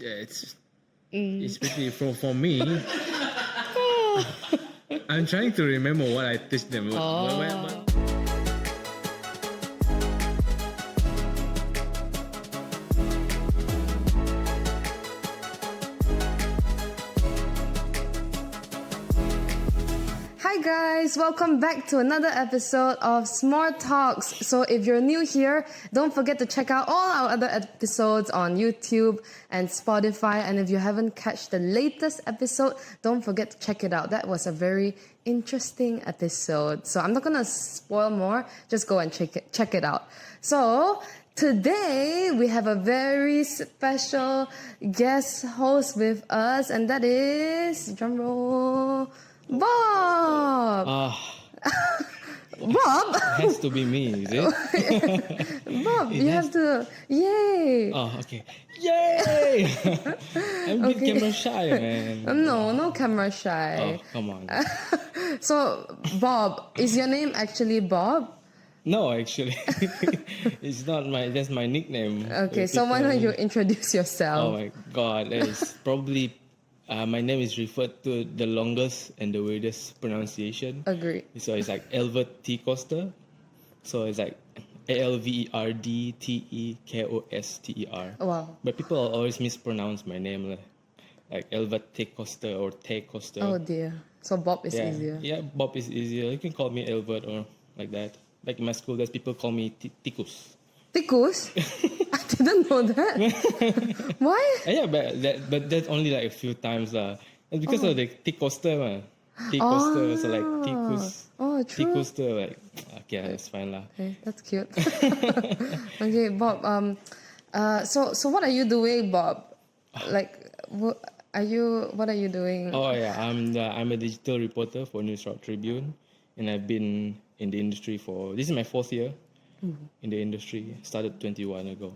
Yeah, it's pretty for me. I'm trying to remember what I teach them. Hi guys, welcome back to another episode of Smart Talks. So if you're new here, don't forget to check out all our other episodes on YouTube and Spotify. And if you haven't catched the latest episode, don't forget to check it out. That was a very interesting episode. So I'm not gonna spoil more, just go and check it out. So today we have a very special guest host with us, and that is, drumroll, Bob! Bob! It has to be me, is it? Bob, you have to... Yay! Oh, okay. Yay! I'm a bit camera shy, man. No camera shy. Oh, come on. So, Bob, is your name actually Bob? No, actually. It's not that's my nickname. Okay, so why don't you introduce yourself? Oh my god, that is probably... my name is referred to the longest and the weirdest pronunciation. Agree. So it's like Alverdtekoster. So it's like Alverdtekoster. Wow. But people always mispronounce my name, like Alverdtekoster or Tekoster. Oh dear. So Bob is easier. Yeah, Bob is easier. You can call me Albert or like that. Like in my school, there's people call me Tikus. Tikus? I didn't know that. Why? Yeah, but that's only like a few times. It's because of the Tekoster, man. Tekoster, so like Tikus. Oh, true. Tekoster, like, okay, that's fine lah. Okay, that's cute. Okay, Bob. So what are you doing, Bob? Like, what are you doing? Oh yeah, I'm a digital reporter for Sarawak Tribune, and I've been in the industry this is my 4th year in the industry. Started 21 ago.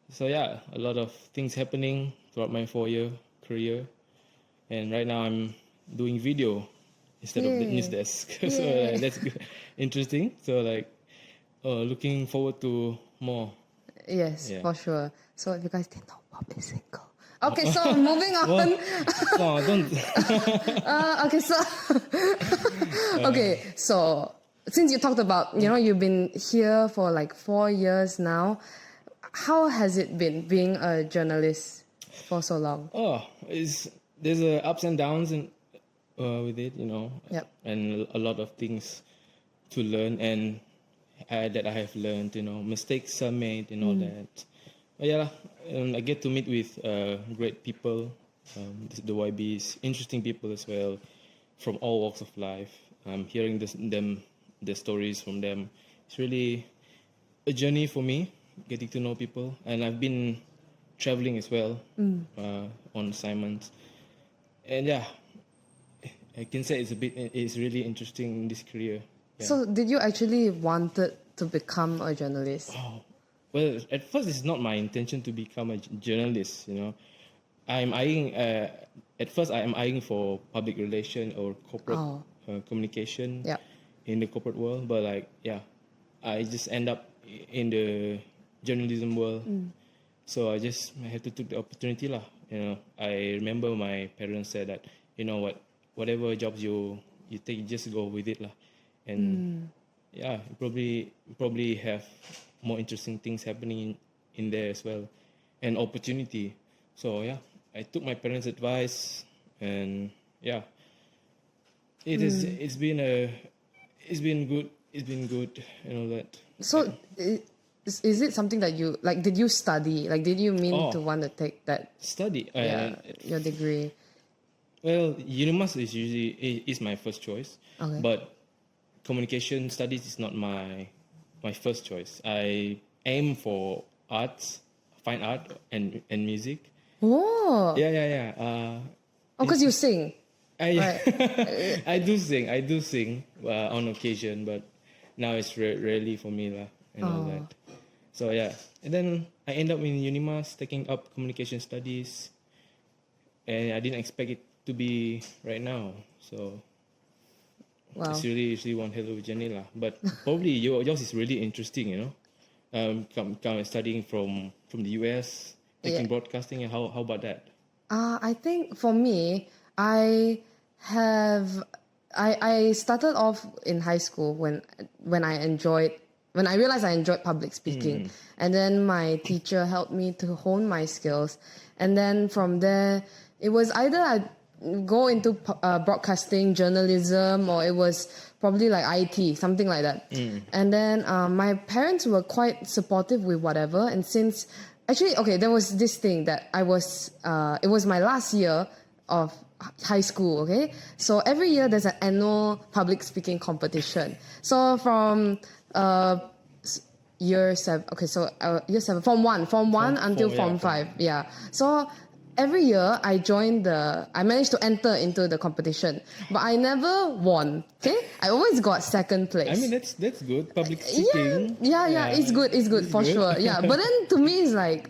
So yeah, a lot of things happening throughout my 4-year career, and right now I'm doing video instead of the news desk. So that's good. Interesting. So like, looking forward to more. Yes, for sure. So if you guys didn't know, Bob is single. Okay, so moving on. No, don't. Okay, so so since you talked about, you've been here for like 4 years now, how has it been being a journalist for so long? Oh, there's ups and downs with it, Yep. and a lot of things to learn and that I have learned, mistakes are made and all that. But yeah, I get to meet with great people, the YBs, interesting people as well, from all walks of life. I'm hearing the stories from them. It's really a journey for me, getting to know people, and I've been traveling as well on assignments. And yeah, I can say it's really interesting in this career. Yeah. So did you actually wanted to become a journalist? Oh, well, at first it's not my intention to become a journalist. I'm eyeing. At first, I am eyeing for public relation or corporate communication in the corporate world. But I just end up in the journalism world. So I had to take the opportunity lah. I remember my parents said that, whatever jobs you take, just go with it lah. And you probably have more interesting things happening in there as well, and opportunity. So yeah, I took my parents' advice, and yeah, it's been good. It's been good and all that. So is it something that you like? Did you study? Like, did you mean to want to take that study? Your degree. Well, Unimas is my first choice, okay. But communication studies is not my first choice. I aim for arts, fine art, and music. Oh. Yeah. Because you sing. Right. I do sing on occasion, but now it's rarely for me lah, and all that. So yeah, and then I end up in Unimas taking up communication studies, and I didn't expect it to be right now. So wow. It's really one hell of a journey lah. But probably yours is really interesting, studying from the US taking broadcasting? And how about that? I think for me, I started off in high school when I realized I enjoyed public speaking, and then my teacher helped me to hone my skills, and then from there it was either I go into broadcasting, journalism, or it was probably like IT, something like that. And then my parents were quite supportive with whatever, and since actually, okay, there was this thing that it was my last year of high school, okay? So every year there's an annual public speaking competition. So from year 7, okay, so year 7, Form 1 until Form 5, yeah. So every year I managed to enter into the competition, but I never won, okay? I always got second place. I mean, that's good, public speaking. Yeah, it's good for sure, yeah. But then to me, it's like,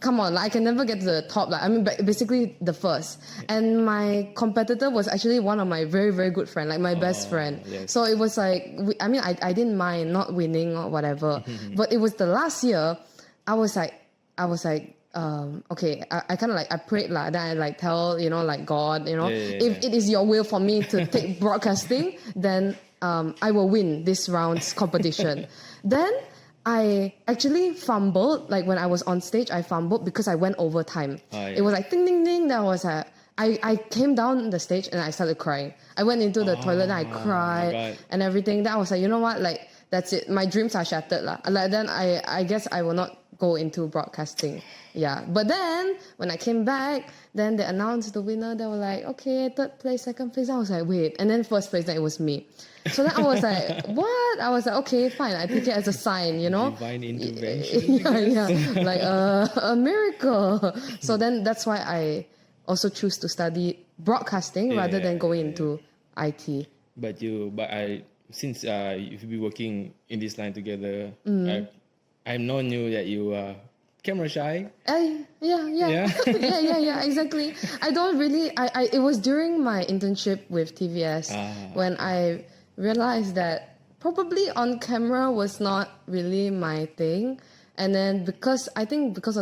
come on, like, I can never get to the top. Like, I mean, basically the first. And my competitor was actually one of my very, very good friend, like my best friend. Yes. So it was like, I didn't mind not winning or whatever. But it was the last year, I was like, okay, I kind of like, I prayed lah. Then I like tell, like God, if it is your will for me to take broadcasting, then I will win this round's competition. Then I actually fumbled, like when I was on stage, I fumbled because I went overtime. It was like ding, ding, ding. That was I came down the stage and I started crying. I went into the toilet and I cried and everything. Then I was like, you know what? Like, that's it. My dreams are shattered lah. Like, then I guess I will not go into broadcasting. Yeah. But then when I came back, then they announced the winner. They were like, okay, third place, second place. I was like, wait. And then first place, then it was me. So then I was like, what? I was like, okay, fine. I take it as a sign, Divine intervention. yeah. Like a miracle. So then that's why I also choose to study broadcasting rather than going into IT. Since you've been working in this line together, I've known you that you are camera shy. Yeah, exactly. I don't really, it was during my internship with TVS when I realized that probably on camera was not really my thing. And then because of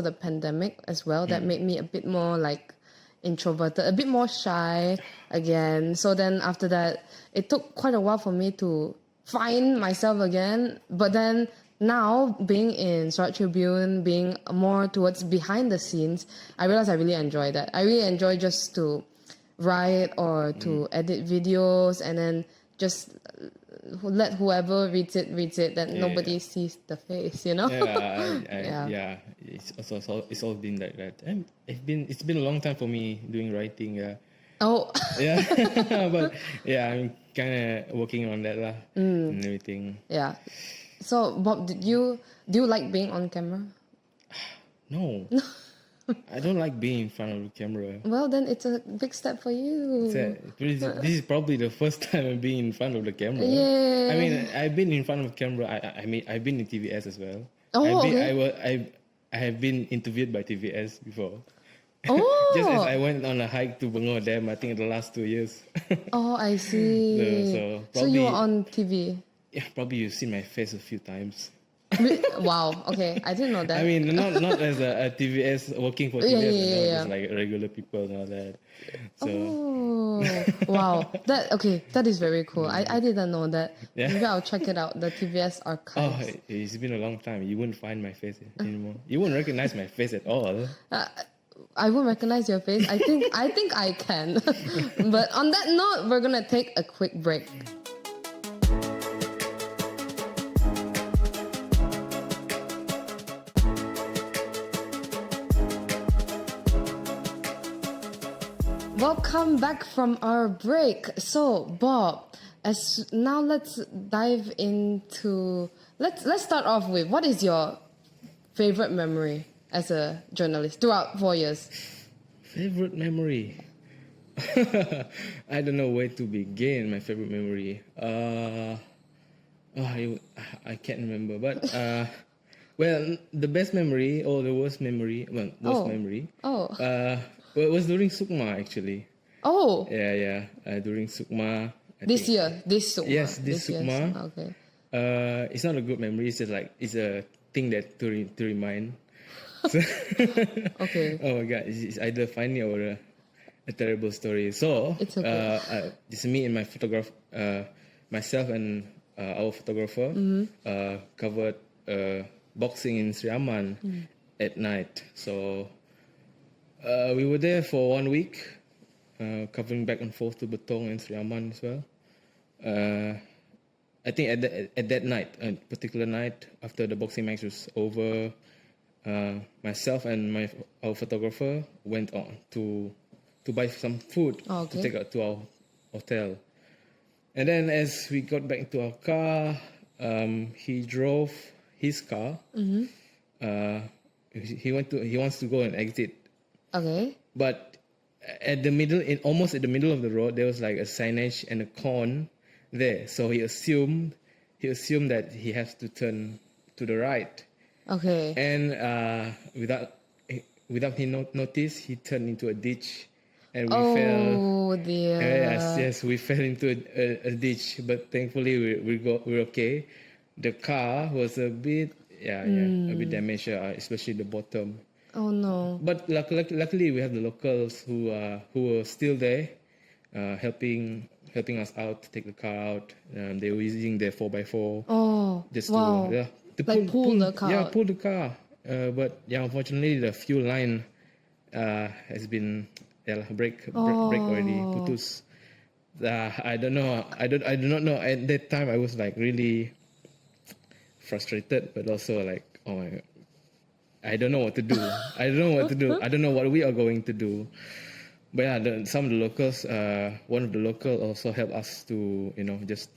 the pandemic as well, that made me a bit more like introverted, a bit more shy again. So then after that, it took quite a while for me to find myself again. But then now, being in Sarawak Tribune, being more towards behind the scenes, I realized I really enjoy that. I really enjoy just to write or to edit videos and then just let whoever reads it, that nobody sees the face, Yeah, it's all been like that. And it's been a long time for me doing writing. Yeah. Oh. Yeah, but yeah, I'm kind of working on that lah and everything. Yeah. So Bob, do you like being on camera? No. I don't like being in front of the camera. Well, then it's a big step for you. This is probably the first time I'm being in front of the camera. Yeah. I mean, I've been in front of the camera. I've been in TVS as well. Oh, okay. I have been interviewed by TVS before. Oh. Just as I went on a hike to Bangor Dam, I think in the last 2 years. Oh, I see. So you were on TV? Yeah, probably you've seen my face a few times. Wow. Okay, I didn't know that. I mean, not as a TVS working for TVS, just like regular people and all that. So. Oh, wow. That is very cool. I didn't know that. Yeah. Maybe I'll check it out. The TVS archives. Oh, it's been a long time. You wouldn't find my face anymore. You wouldn't recognize my face at all. I won't recognize your face. I think I can. But on that note, we're gonna take a quick break. Welcome back from our break. So, Bob, let's dive into. Let's start off with, what is your favorite memory as a journalist throughout 4 years? Favorite memory? I don't know where to begin. My favorite memory. I can't remember. But well, the best memory or the worst memory. Well, worst memory. Well, it was during Sukma actually. Oh. Yeah. During Sukma. This Sukma. Yes, this Sukma. Okay. It's not a good memory. It's just like it's a thing that to remind. So Okay. oh my god, it's either funny or a terrible story. So It's okay. this is me and my myself and our photographer covered boxing in Sri Aman at night. So we were there for 1 week, covering back and forth to Betong and Sri Aman as well. I think at that night, a particular night after the boxing match was over, myself and our photographer went on to buy some food to take out to our hotel. And then as we got back into our car, he drove his car. He wants to go and exit. Okay. But almost at the middle of the road, there was like a signage and a cone there. So he assumed that he has to turn to the right. Okay. And without he notice, he turned into a ditch, and we fell. Oh dear. Yes, we fell into a ditch. But thankfully, we're okay. The car was a bit a bit damaged, especially the bottom. Oh no. But luckily, we have the locals who were still there, helping us out to take the car out. They were using their 4x4. Oh, just wow. to pull the car. Yeah, out. pull the car. But unfortunately, the fuel line has been break already. Putus. I don't know. I do not know. At that time, I was like really frustrated, but also like, oh my god, I don't know what to do. I don't know what we are going to do. But yeah, some of the locals, one of the locals also helped us to, just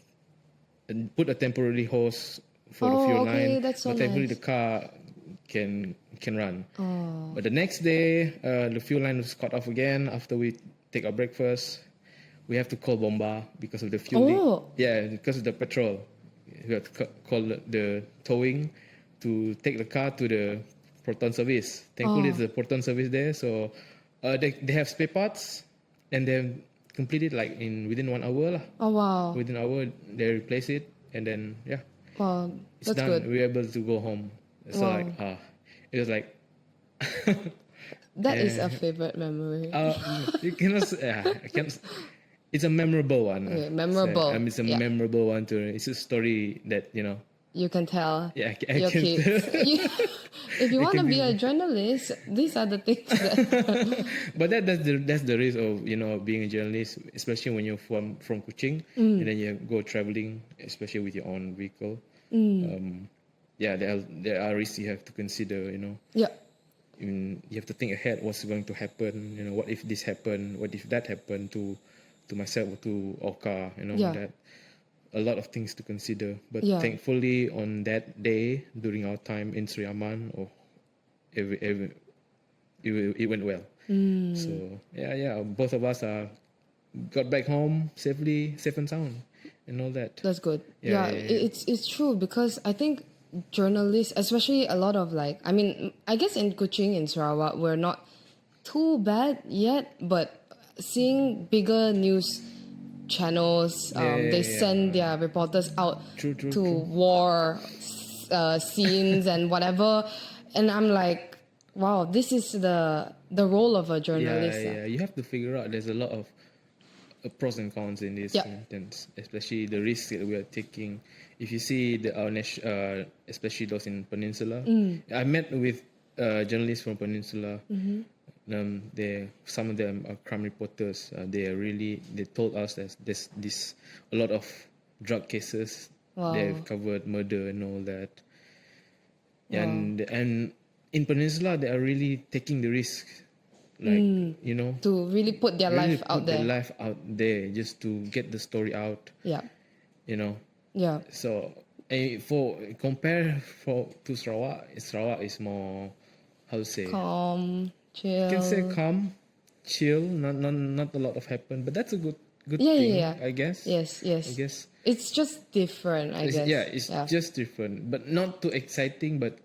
put a temporary hose for the fuel line. That's so but thankfully nice. the car can run. Oh. But the next day, the fuel line was cut off again after we take our breakfast. We have to call Bomba because of the fuel leak. Yeah, because of the petrol. We have to call the towing to take the car to the Proton service. Thankfully, there's a Proton service there, so they have spare parts, and they completed like within 1 hour lah. Oh wow. Within an hour, they replace it, and then Wow, it's that's done. good. We're able to go home. So Wow. like it was like That is a favorite memory. you cannot. I can't. It's a memorable one. Okay, memorable. It's a memorable one too. It's a story that You can tell Yeah, I your can kids. tell. If you want to be a journalist, these are the things that. But that's the risk of being a journalist, especially when you're from Kuching and then you go traveling, especially with your own vehicle. There are risks you have to consider. Yeah. You have to think ahead what's going to happen. What if this happened? What if that happened to myself or to Oka? That a lot of things to consider. But thankfully, on that day during our time in Sri Aman, it went well. So both of us got back home safe and sound, and all that. That's good. It's true, because I think journalists, especially a lot of I guess in Kuching, in Sarawak, we're not too bad yet, but seeing bigger news channels, they send their reporters out to war scenes and whatever, and I'm like, wow, this is the role of a journalist. You have to figure out there's a lot of pros and cons in this, especially the risks that we are taking. If you see especially those in Peninsula, I met with journalists from Peninsula. Some of them are crime reporters. They told us that there's a lot of drug cases. Wow. They've covered murder and all that. Wow. And in Peninsula, they are really taking the risk, to really put their life out there. Their life out there just to get the story out. Yeah. Yeah. So to Sarawak is more, how to say, calm, chill. You can say calm, chill, not a lot of happen, but that's a good thing, I guess. Yes. I guess it's just different, I guess. It's just different, but not too exciting, but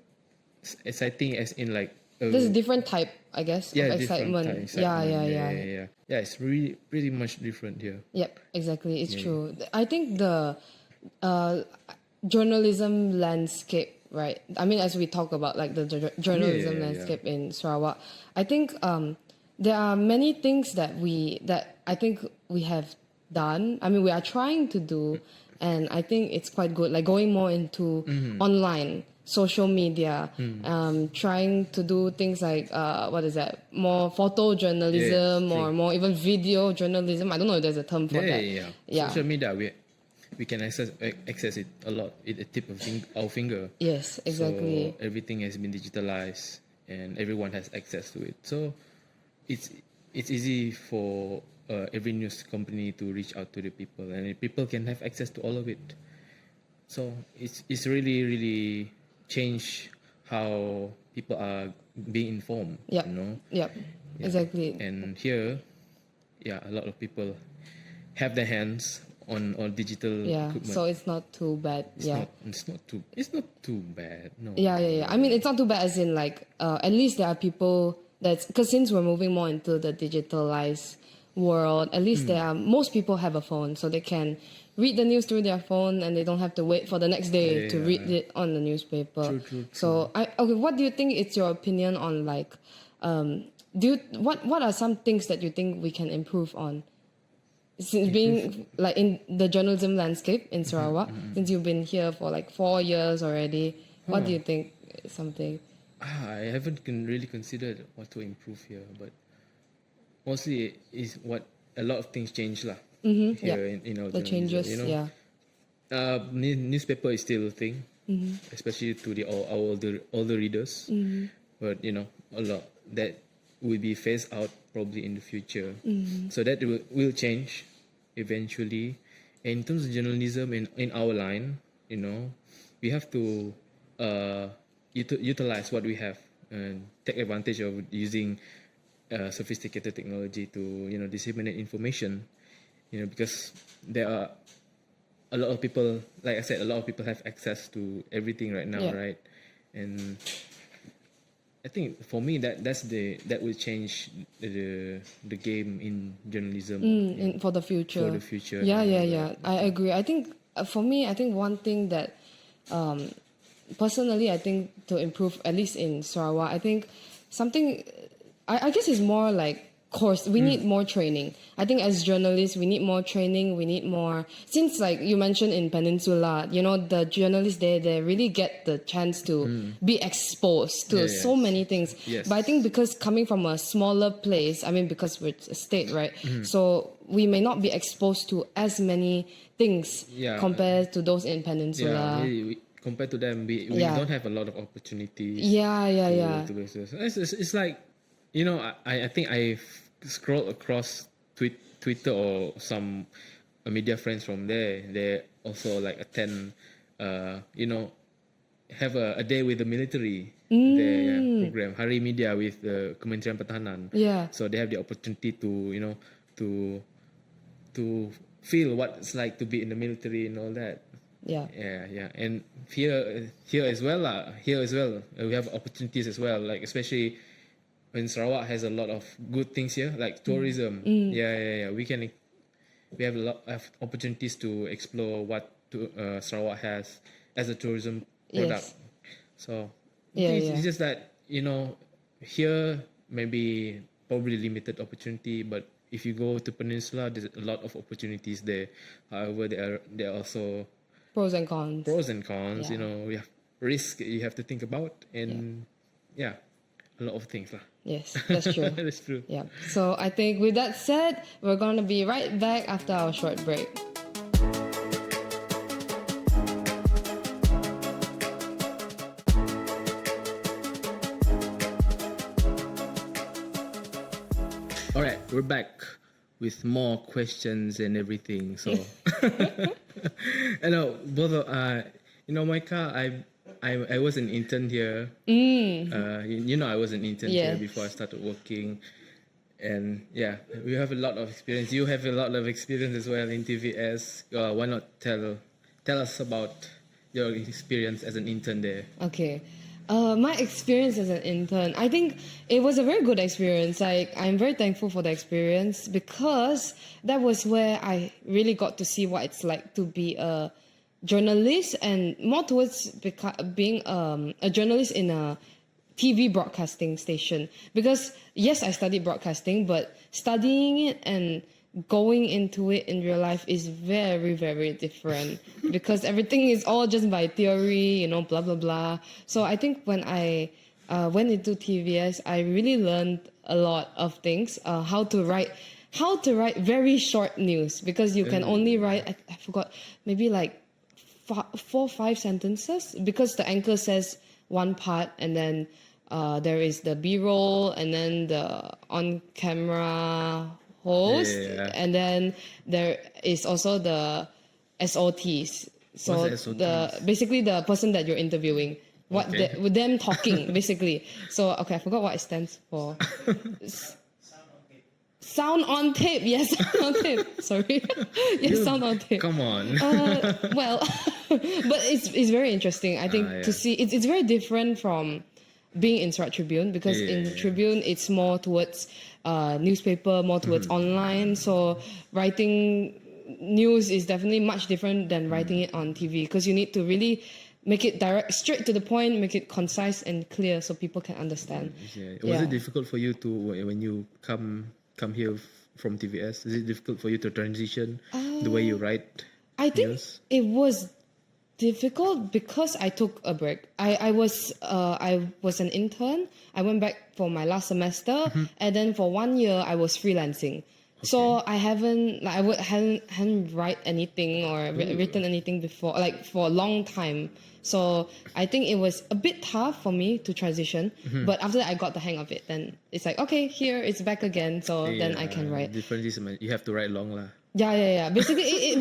exciting as in like there's a different type, I guess, of excitement. Yeah, it's really pretty much different here. Yep, exactly. It's true. I think the journalism landscape right? I mean, as we talk about like the journalism landscape in Sarawak, I think there are many things that I think we have done. I mean, we are trying to do, and I think it's quite good. Like going more into online, social media, trying to do things like more photojournalism or more even video journalism. I don't know if there's a term for that. Yeah. Social media, we can access it a lot at the tip of our finger. Yes, exactly. So everything has been digitalized and everyone has access to it. So it's easy for every news company to reach out to the people, and people can have access to all of it. So it's really, really changed how people are being informed. Yep. You know. Yep. Yeah. Exactly. And here, a lot of people have their hands on digital equipment. So it's not too bad. It's not too bad. No. Yeah. I mean, it's not too bad as in like at least there are people because since we're moving more into the digitalized world, at least most people have a phone, so they can read the news through their phone and they don't have to wait for the next day to read it on the newspaper. True. So what do you think it's your opinion on like what are some things that you think we can improve on? Since being like in the journalism landscape in Sarawak, since you've been here for like 4 years already, what do you think is something? I haven't really considered what to improve here, but mostly is what a lot of things change lah. Here in our the changes, newspaper is still a thing, especially to our older readers. But a lot that will be phased out probably in the future. So that will change eventually. And in terms of journalism in our line, we have to utilize what we have and take advantage of using sophisticated technology to disseminate information. Because there are a lot of people, like I said, a lot of people have access to everything right now, right? And I think for me that will change the game in journalism for the future. For the future. Yeah. I agree. I think for me, one thing that personally I think to improve, at least in Sarawak, I think something I guess is more like course. We need more training. I think as journalists, we need more training. We need more, since like you mentioned in Peninsula, the journalists there, they really get the chance to be exposed to so many things. Yes. But I think because coming from a smaller place, I mean, because we're a state, right? So we may not be exposed to as many things compared to those in Peninsula. Yeah, compared to them, we don't have a lot of opportunities. It's like, I think I scrolled across Twitter or some media friends from there. They also like attend, have a day with the military. Their program Hari Media with the Kementerian Pertahanan. So they have the opportunity to to feel what it's like to be in the military and all that. And here as well we have opportunities as well, like especially when Sarawak has a lot of good things here, like tourism. We have a lot of opportunities to explore what Sarawak has as a tourism product. So it's just that here maybe probably limited opportunity, but if you go to Peninsula, there's a lot of opportunities there. However, there are also pros and cons. We have risk you have to think about, and a lot of things lah. Yes, that's true. That's true. Yeah. So I think with that said, we're going to be right back after our short break. All right, we're back with more questions and everything. So, I know both of Moeka, I was an intern here. I was an intern here before I started working. And we have a lot of experience. You have a lot of experience as well in TVS. Why not tell us about your experience as an intern there? Okay. My experience as an intern, I think it was a very good experience. I'm very thankful for the experience because that was where I really got to see what it's like to be a journalist and more towards being a journalist in a TV broadcasting station. Because yes, I studied broadcasting, but studying it and going into it in real life is very, very different because everything is all just by theory, blah, blah, blah. So I think when I went into TVS, I really learned a lot of things, how to write very short news, because you can only write, I forgot, maybe like 4 or 5 sentences, because the anchor says one part and then there is the B-roll and then the on-camera host, and then there is also the SOTs. So basically the person that you're interviewing, with them talking basically. So okay, I forgot what it stands for. Sound on tape. Yes, sound on tape. Sorry. Yes, sound on tape. Come on. Well, but it's very interesting. I think to see it's very different from being in Sarawak Tribune, because in Tribune it's more towards newspaper, more towards online. So writing news is definitely much different than writing it on TV, because you need to really make it direct, straight to the point, make it concise and clear so people can understand. Was it difficult for you to, when you come here from TVS, is it difficult for you to transition the way you write I think news? It was difficult because I took a break. I was an intern. I went back for my last semester, and then for 1 year I was freelancing. So I hadn't write anything or written anything before, like for a long time. So I think it was a bit tough for me to transition. But after that, I got the hang of it. Then it's like, okay, here it's back again. So then I can write. Difference is you have to write long lah. Yeah. Basically, it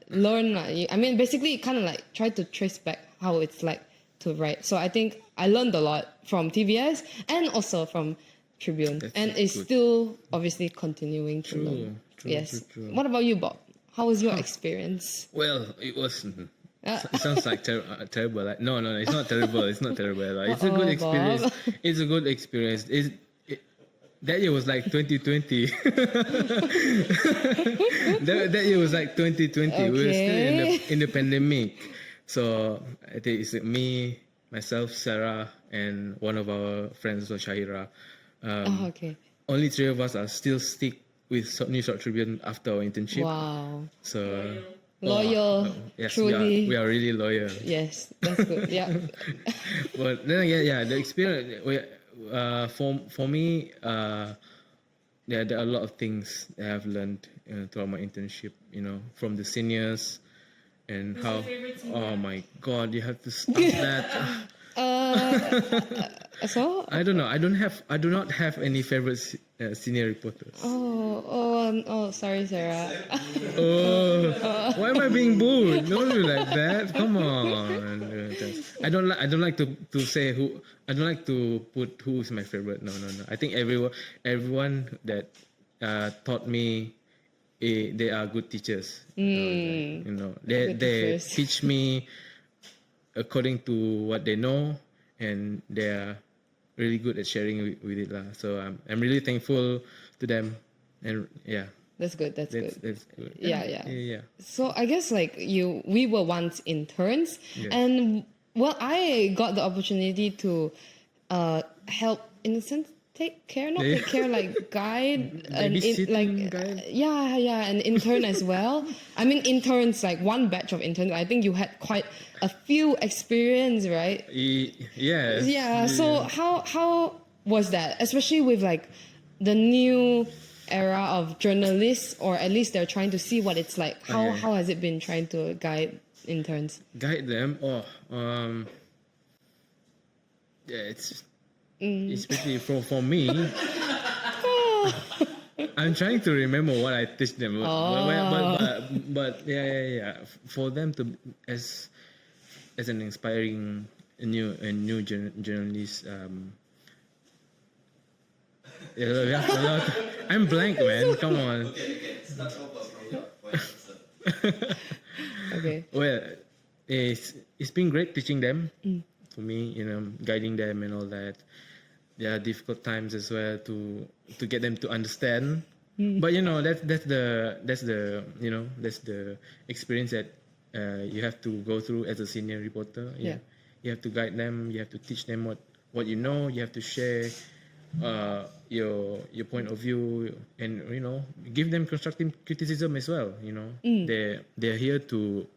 learn. I mean, basically, kind of like try to trace back how it's like to write. So I think I learned a lot from TVS and also from Tribune, and it's still obviously continuing to learn. True. What about you, Bob? How was your experience? Well, it was. It sounds like terrible. Like, no, it's not terrible. It's not terrible. Like, it's a good experience. Bob. It's a good experience. That year was like 2020. that year was like 2020. Okay. We were still in the pandemic. So I think it's me, myself, Sarah, and one of our friends, Shahira. Okay. Only 3 of us are still stick with New South Tribune after our internship. Wow. So loyal. Yes, truly. we are really loyal. Yes, that's good. Yeah. But then again, the experience. For me, there are a lot of things that I've learned throughout my internship. From the seniors, and Who's how. your favorite senior? Oh my God, you have to stop that. So I don't know. I do not have any favorite senior reporters. Sorry, Sarah. Why am I being booed? Don't do like that. Come on. I don't like to say who. I don't like to put who is my favorite. No. I think everyone that taught me, they are good teachers. They teach me according to what they know, and they are really good at sharing with it lah. So I'm really thankful to them, and yeah. That's good. That's good. That's good. Yeah. So I guess we were once interns, and well, I got the opportunity to help, in a sense, take care, like guide, and guide. An intern as well. I mean, interns, like one batch of interns. I think you had quite a few experience, right? Yes. Yeah. So how was that, especially with like the new era of journalists, or at least they're trying to see what it's like. How has it been trying to guide interns? Guide them? It's especially for me. I'm trying to remember what I teach them, but yeah. For them to as an inspiring new journalist. I'm blank, man. Come on. Okay. Well, it's been great teaching them. For me, guiding them and all that. There are difficult times as well to get them to understand. But that's the experience that you have to go through as a senior reporter. Yeah. You have to guide them. You have to teach them what you know. You have to share your point of view, and give them constructive criticism as well. They're here to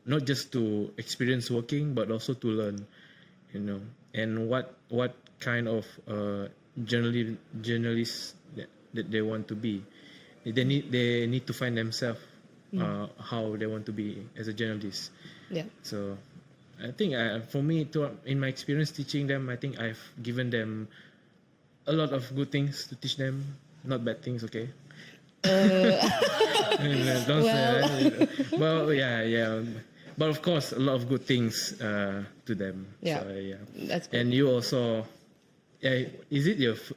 not just to experience working, but also to learn. And what kind of journalists that they want to be. They need to find themselves how they want to be as a journalist. Yeah. So I think for me, in my experience teaching them, I think I've given them a lot of good things to teach them, not bad things, okay? Don't say that. Well, yeah. But of course, a lot of good things to them. Yeah. So, yeah. That's good. And you also, is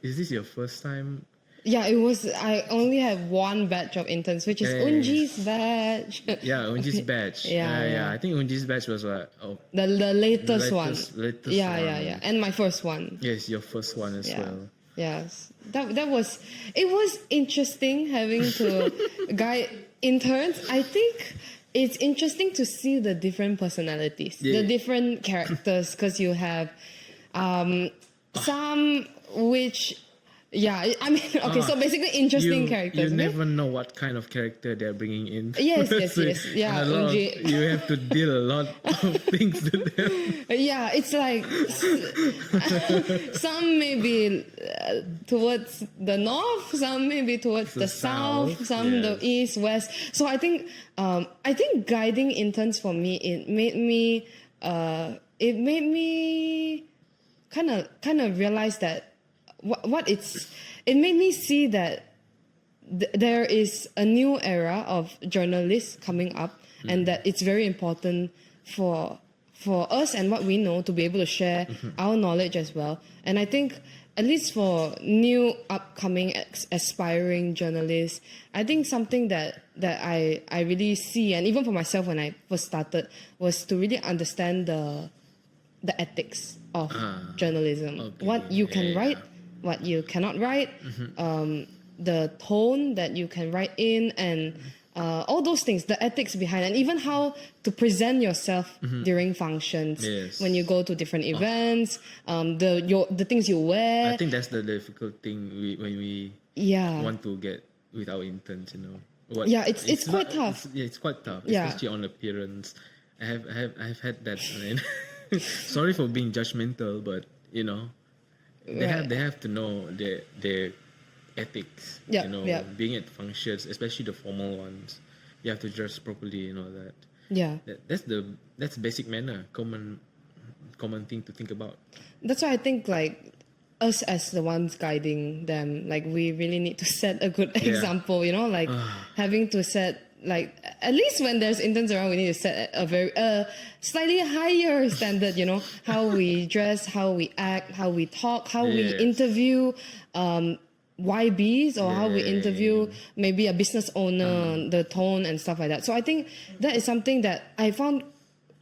this your first time? Yeah, it was. I only had one batch of interns, which is Unji's batch. Yeah, Unji's batch. Yeah. I think Unji's batch was the latest one. Latest Yeah. And my first one. Yes, your first one as well. Yes, that was. It was interesting having to guide interns. I think it's interesting to see the different personalities, the different characters, because you have some which. Yeah, I mean, okay, so basically interesting characters. You never know what kind of character they're bringing in. Yes. Yeah, you have to deal a lot of things to them. Yeah, it's like some may be towards the north, some may be towards the south, some the east, west. So I think guiding interns for me, it made me kind of realize that it made me see that there is a new era of journalists coming up, and that it's very important for us and what we know to be able to share our knowledge as well. And I think at least for new upcoming aspiring journalists, I think something that I really see, and even for myself when I first started, was to really understand the ethics of journalism. What you can write, what you cannot write, the tone that you can write in, and all those things, the ethics behind, and even how to present yourself during functions, when you go to different events, the things you wear. I think that's the difficult thing when we want to get with our interns, it's quite tough. It's quite tough, especially on appearance. I've had that. Sorry for being judgmental, but they have to know their ethics. Being at functions, especially the formal ones, you have to dress properly and all that. That's basic manner, common thing to think about. That's why I think like us as the ones guiding them, like we really need to set a good example. Having to set, like, at least when there's interns around, we need to set a very slightly higher standard. How we dress, how we act, how we talk, how we interview YBs, or how we interview maybe a business owner, the tone and stuff like that. So I think that is something that I found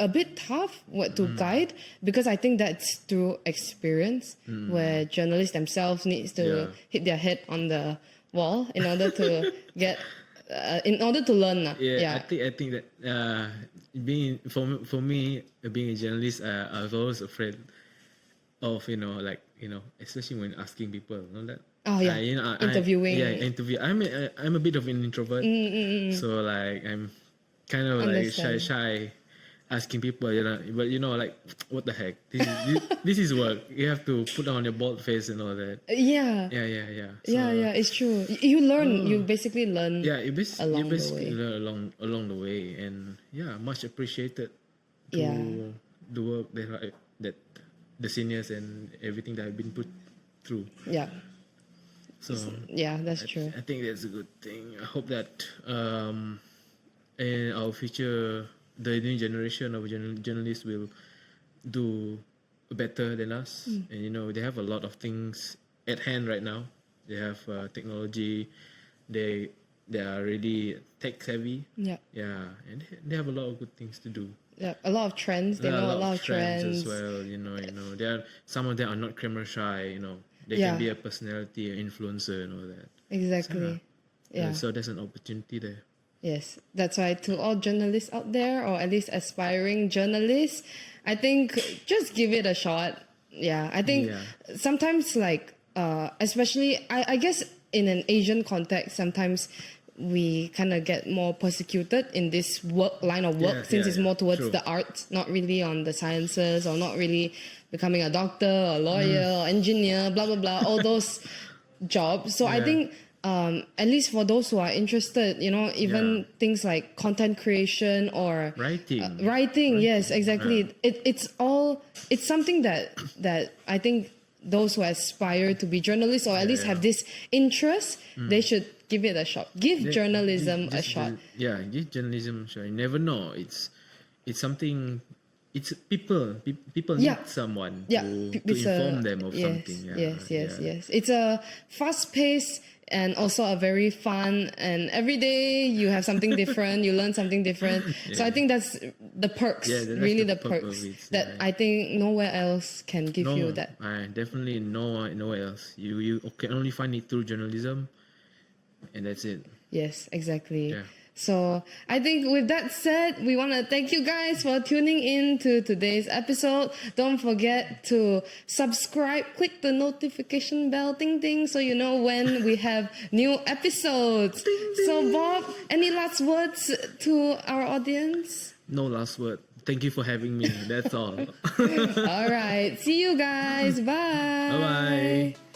a bit tough to guide, because I think that's through experience, where journalists themselves needs to hit their head on the wall in order to get in order to learn. I think that being for me, being a journalist, I was always afraid of especially when asking people, that. Interviewing. Interview. I'm a bit of an introvert, so like I'm kind of like shy asking people, but like, what the heck? This is work. You have to put on your bold face and all that. Yeah. So, it's true. You learn. You basically learn. You basically learn along the way, and much appreciated to the work that the seniors and everything that I've been put through. Yeah. So that's true. I think that's a good thing. I hope that in our future, the new generation of journalists will do better than us. And they have a lot of things at hand right now. They have technology. They are really tech savvy. And they have a lot of good things to do. A lot of trends. They know a lot of trends as well. Some of them are not camera shy. They can be a personality, an influencer, and all that. Exactly. So there's an opportunity there. Yes, that's why to all journalists out there, or at least aspiring journalists, I think just give it a shot. Yeah, I think sometimes like, especially, I guess in an Asian context, sometimes we kind of get more persecuted in this line of work since it's more towards the arts, not really on the sciences, or not really becoming a doctor or lawyer or engineer, blah, blah, blah, all those jobs. So I think at least for those who are interested, you know, even things like content creation or writing, yes, exactly. It's something that I think those who aspire to be journalists, or at least have this interest, they should give it a shot. Give journalism a shot. Give journalism a shot. You never know. It's something. It's people need someone to inform them of something. Yes. It's a fast-paced and also a very fun, and every day you have something different, you learn something different. So I think that's the perks, really the perks that I think nowhere else can give you that. Definitely nowhere else. You can only find it through journalism, and that's it. Yes, exactly. So I think with that said, we want to thank you guys for tuning in to today's episode. Don't forget to subscribe, click the notification bell, ding ding, so you know when we have new episodes. Ding, ding. So Bob, any last words to our audience? No last word. Thank you for having me. That's all. All right. See you guys. Bye. Bye-bye.